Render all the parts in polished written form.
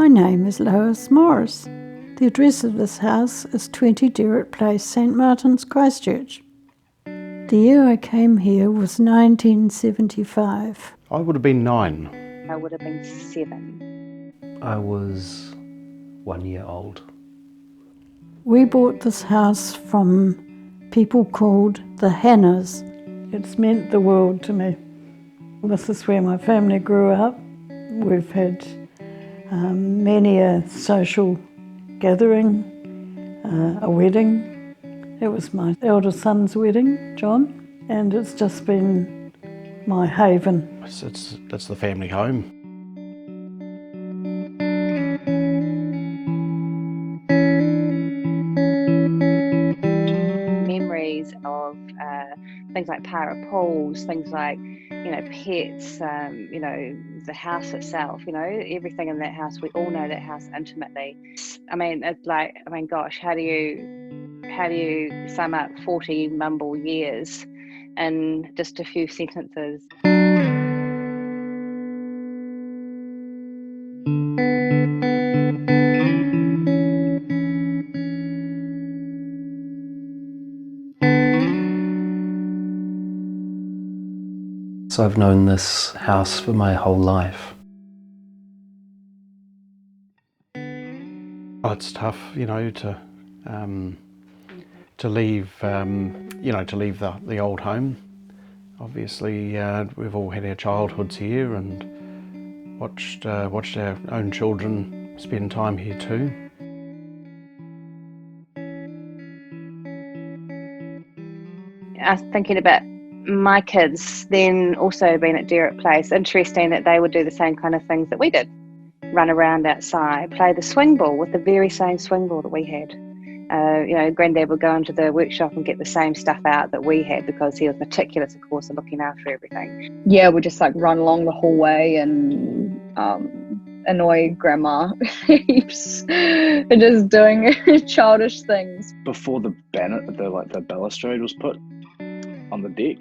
My name is Lois Morris. The address of this house is 20 Derrett Place, St Martin's, Christchurch. The year I came here was 1975. I would have been 9. I would have been 7. I was 1 year old. We bought this house from people called the Hannahs. It's meant the world to me. This is where my family grew up. We've had many a social gathering, a wedding. It was my eldest son's wedding, John, and it's just been my haven. That's the family home. Memories of things like para pools, things like, pets, the house itself, everything in that house. We all know that house intimately. Gosh, how do you sum up 40 mumble years in just a few sentences? So I've known this house for my whole life. Oh, it's tough, to leave, to leave the old home. Obviously, we've all had our childhoods here and watched our own children spend time here too. I was thinking about my kids then also being at Derrett Place. Interesting that they would do the same kind of things that we did. Run around outside, play the swing ball with the very same swing ball that we had. Granddad would go into the workshop and get the same stuff out that we had because he was meticulous, of course, in looking after everything. Yeah, we just run along the hallway and annoy grandma heaps and just doing childish things. Before the balustrade was put on the deck,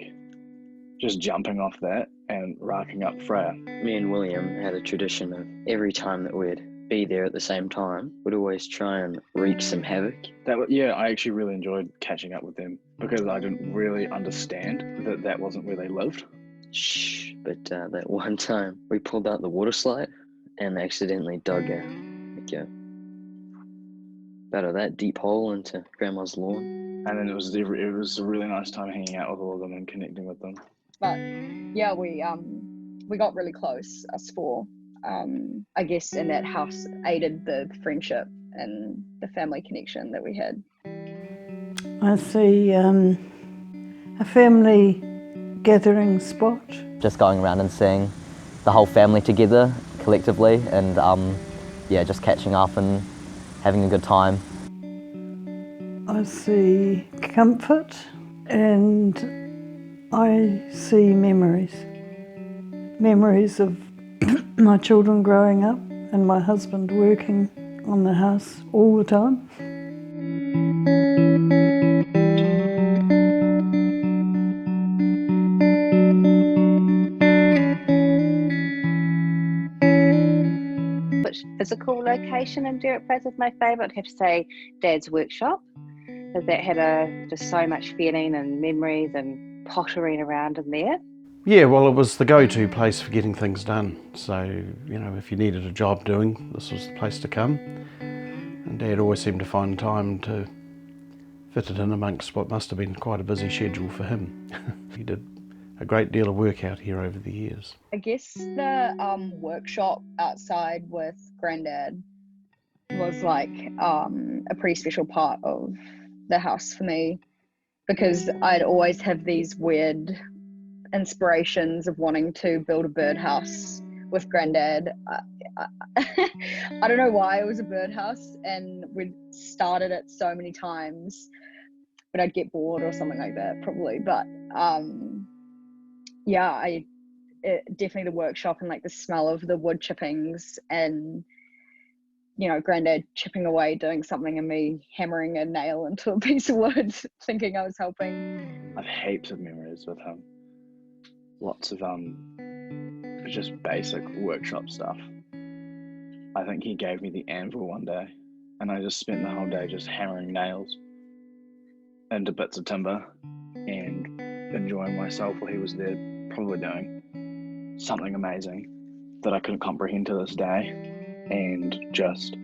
just jumping off that and racking up Freya. Me and William had a tradition of every time that we'd be there at the same time, we'd always try and wreak some havoc. I actually really enjoyed catching up with them because I didn't really understand that wasn't where they lived. But that one time we pulled out the water slide and accidentally dug about that deep hole into Grandma's lawn. And then it was a really nice time hanging out with all of them and connecting with them. But yeah, we got really close, us four. I guess in that house aided the friendship and the family connection that we had. I see a family gathering spot. Just going around and seeing the whole family together collectively and just catching up and having a good time. I see comfort and I see memories of my children growing up and my husband working on the house all the time. Which physical location in Derrett Place is my favourite? I'd have to say Dad's workshop, because that had just so much feeling and memories and pottering around in there. Yeah, well, it was the go-to place for getting things done. So, if you needed a job doing, this was the place to come. And Dad always seemed to find time to fit it in amongst what must have been quite a busy schedule for him. He did a great deal of work out here over the years. I guess the workshop outside with Granddad was a pretty special part of the house for me, because I'd always have these weird inspirations of wanting to build a birdhouse with Granddad. I don't know why it was a birdhouse, and we'd started it so many times, but I'd get bored or something like that probably. But definitely the workshop and the smell of the wood chippings and Granddad chipping away doing something and me hammering a nail into a piece of wood thinking I was helping. I have heaps of memories with him. Lots of just basic workshop stuff. I think he gave me the anvil one day, and I just spent the whole day just hammering nails into bits of timber and enjoying myself while he was there, probably doing something amazing that I couldn't comprehend to this day, and just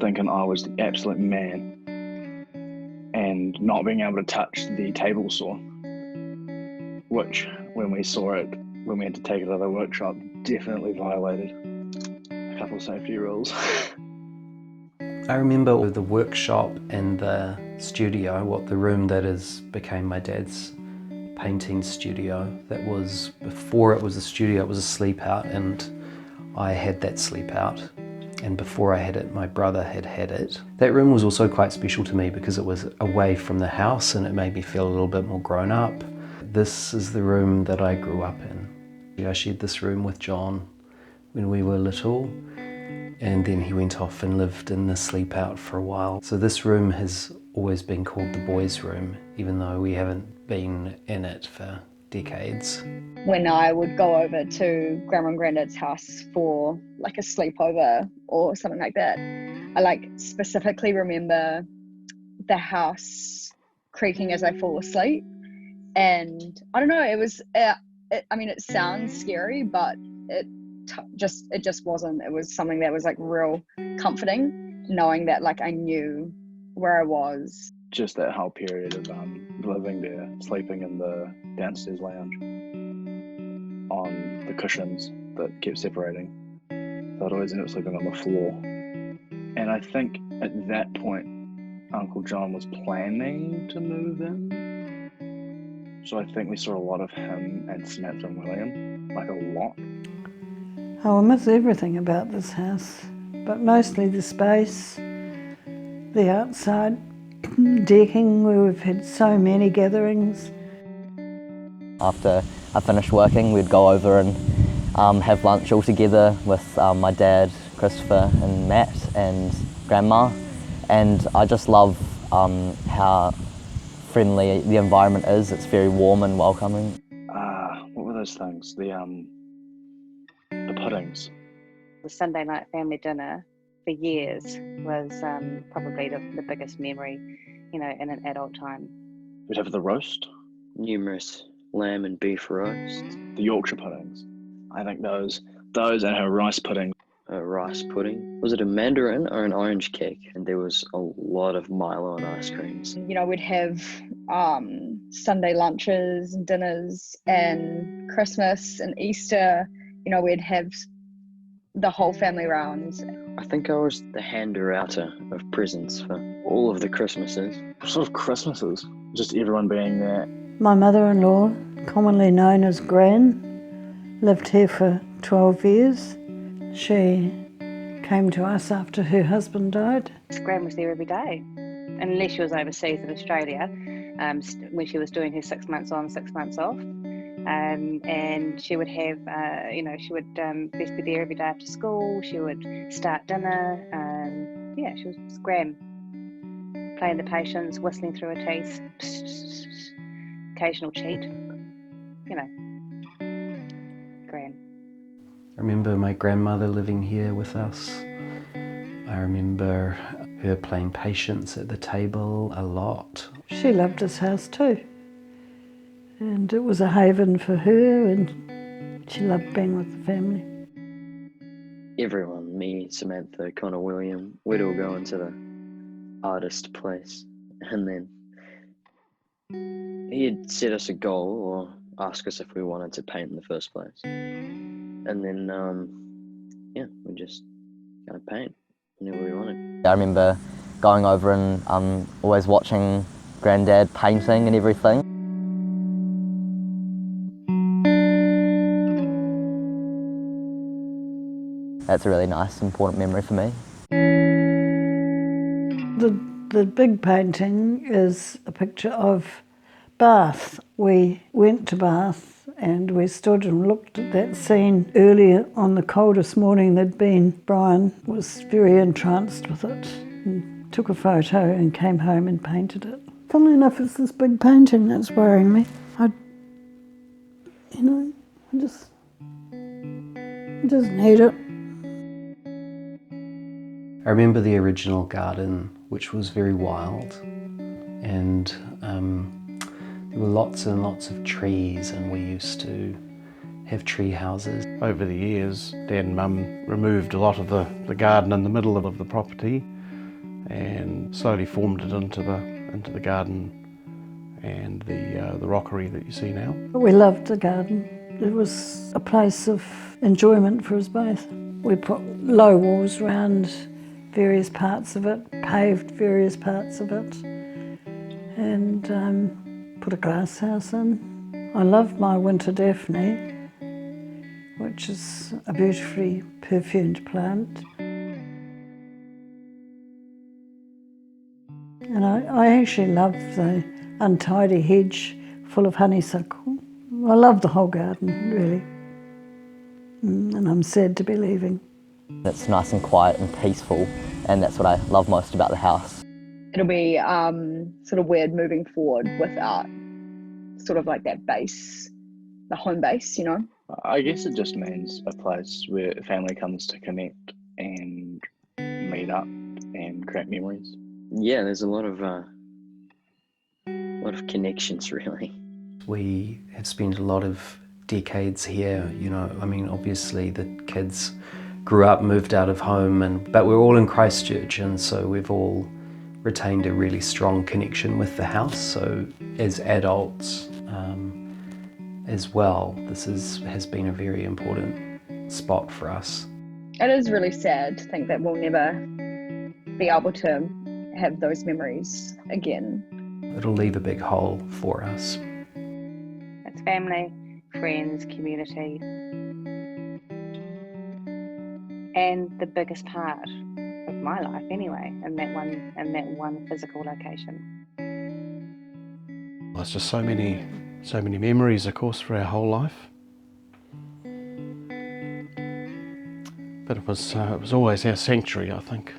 thinking I was the absolute man, and not being able to touch the table saw, which when we saw it, when we had to take it to the workshop, definitely violated a couple of safety rules. I remember the workshop and the studio, the room that became my dad's painting studio. That was, before it was a studio, it was a sleep out, and I had that sleep out. And before I had it, my brother had it. That room was also quite special to me because it was away from the house and it made me feel a little bit more grown up. This is the room that I grew up in. I shared this room with John when we were little, and then he went off and lived in the sleep out for a while. So this room has always been called the boys' room, even though we haven't been in it for decades. When I would go over to Grandma and Granddad's house for like a sleepover or something like that, I specifically remember the house creaking as I fall asleep. And I don't know, it was, it sounds scary, but it just wasn't. It was something that was real comforting, knowing that I knew where I was. Just that whole period of living there, sleeping in the downstairs lounge on the cushions that kept separating. So I'd always end up sleeping on the floor. And I think at that point, Uncle John was planning to move in. So I think we saw a lot of him and Samantha and William, a lot. Oh, I miss everything about this house, but mostly the space, the outside decking where we've had so many gatherings. After I finished working, we'd go over and have lunch all together with my dad, Christopher and Matt and Grandma. And I just love how friendly the environment is. It's very warm and welcoming. What were those things? The puddings. The Sunday night family dinner for years was probably the biggest memory, in an adult time. We'd have the roast. Numerous lamb and beef roasts. The Yorkshire puddings. I think those and her rice pudding. A rice pudding. Was it a mandarin or an orange cake? And there was a lot of Milo and ice creams. We'd have Sunday lunches and dinners, and Christmas and Easter, we'd have the whole family round. I think I was the hander-outer of presents for all of the Christmases. What sort of Christmases? Just everyone being there. My mother-in-law, commonly known as Gran, lived here for 12 years. She came to us after her husband died. Gran was there every day, unless she was overseas in Australia, when she was doing her 6 months on, 6 months off. And she would have, she would best be there every day after school. She would start dinner. She was Gran, playing the patience, whistling through her teeth, occasional cheat, Gran. I remember my grandmother living here with us. I remember her playing patience at the table a lot. She loved this house too. And it was a haven for her, and she loved being with the family. Everyone, me, Samantha, Connor, William, we'd all go into the artist place, and then he'd set us a goal or ask us if we wanted to paint in the first place. And then, we just kind of paint whenever we wanted. I remember going over and always watching Granddad painting and everything. That's a really nice, important memory for me. The big painting is a picture of Bath. We went to Bath and we stood and looked at that scene earlier on the coldest morning there'd been. Brian was very entranced with it and took a photo and came home and painted it. Funnily enough, it's this big painting that's worrying me. I just need it. I remember the original garden, which was very wild, and there were lots and lots of trees, and we used to have tree houses. Over the years, Dad and Mum removed a lot of the garden in the middle of the property and slowly formed it into the garden and the rockery that you see now. We loved the garden. It was a place of enjoyment for us both. We put low walls around various parts of it, paved various parts of it, and put a glass house in. I loved my winter daphne, which is a beautifully perfumed plant. And I actually love the untidy hedge full of honeysuckle. I love the whole garden, really. And I'm sad to be leaving. It's nice and quiet and peaceful, and that's what I love most about the house. It'll be sort of weird moving forward without sort of like that base, the home base, you know? I guess it just means a place where family comes to connect and meet up and create memories. Yeah, there's a lot of connections, really. We have spent a lot of decades here, you know. I mean, obviously the kids grew up, moved out of home, but we're all in Christchurch, and so we've all retained a really strong connection with the house. So as adults as well, this has been a very important spot for us. It is really sad to think that we'll never be able to have those memories again. It'll leave a big hole for us. It's family, friends, community, and the biggest part of my life anyway, in that one physical location. There's just so many memories, of course, for our whole life. But it was always our sanctuary, I think.